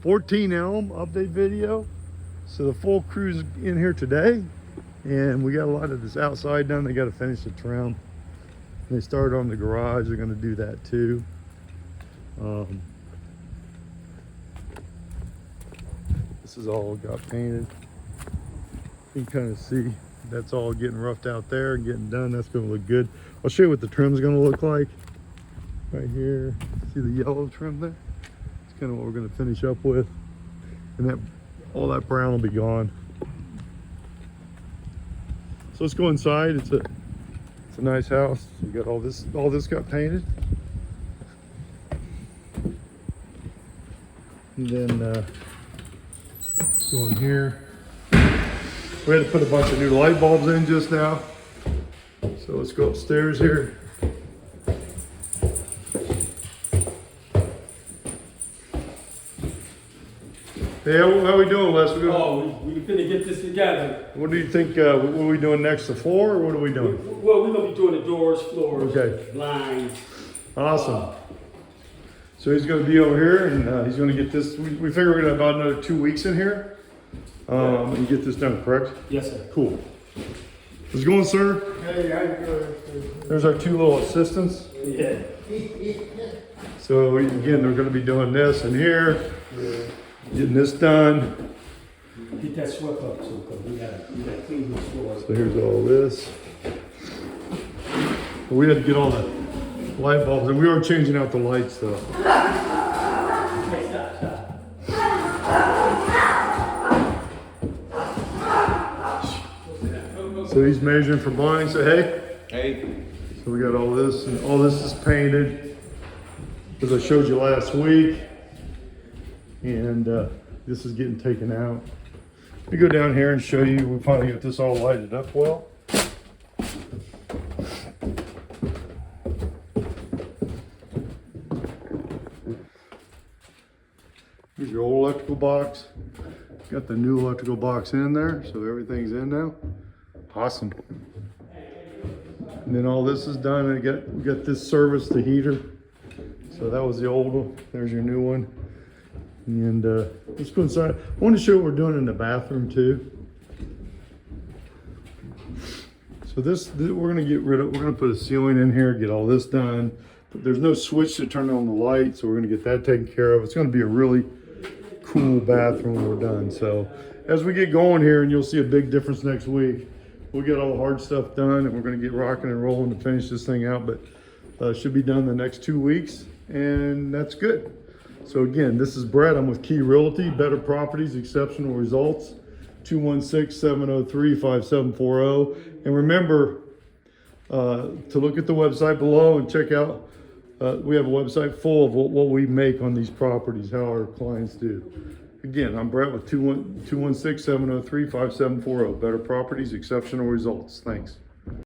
14 Elm update video. So the full crew's in here today, and we got a lot of this outside done. They got to finish the trim. They started on the garage. They're going to do that too. This is all got painted. You can kind of see that's all getting roughed out there and getting done. That's going to look good. I'll show you what the trim's going to look like right here. See the yellow trim there? It's kind of what we're going to finish up with, and that all that brown will be gone. So let's go inside. It's a nice house. You got all this got painted, and then go in here. We had to put a bunch of new light bulbs in just now. So let's go upstairs here. Hey, how are we doing, Les? We're gonna get this together. What do you think? What are we doing next? The floor, or what are we doing? Well, we're gonna be doing the doors, floors, okay, blinds. Awesome. So he's going to be over here, and he's going to get this. We figure we're going to have about another 2 weeks in here, and get this done. Correct? Yes, sir. Cool. How's it going, sir? Hey, I'm good. There's our two little assistants. Yeah. So again, they're going to be doing this in here, getting this done. Get that swept up, so we gotta clean the floors. So here's all this. We had to get all the light bulbs, and we are changing out the lights though. So he's measuring for blinds. Say hey. Hey. So we got all this, and all this is painted, as I showed you last week. And this is getting taken out. Let me go down here and show you. We finally got this all lighted up well. Here's your old electrical box. Got the new electrical box in there, so everything's in now. Awesome. And then all this is done, and we got this service, the heater. So that was the old one. There's your new one. And let's go inside. I want to show what we're doing in the bathroom too. So this we're gonna get rid of. We're gonna put a ceiling in here, get all this done. But there's no switch to turn on the light, so we're gonna get that taken care of. It's gonna be a really cool bathroom when we're done. So as we get going here, and you'll see a big difference next week. We'll get all the hard stuff done, and we're gonna get rocking and rolling to finish this thing out. But should be done in the next 2 weeks, and that's good. So again, this is Brett. I'm with Key Realty, Better Properties, Exceptional Results, 216-703-5740. And remember to look at the website below and check out, we have a website full of what we make on these properties, how our clients do. Again, I'm Brett with 216-703-5740, Better Properties, Exceptional Results. Thanks.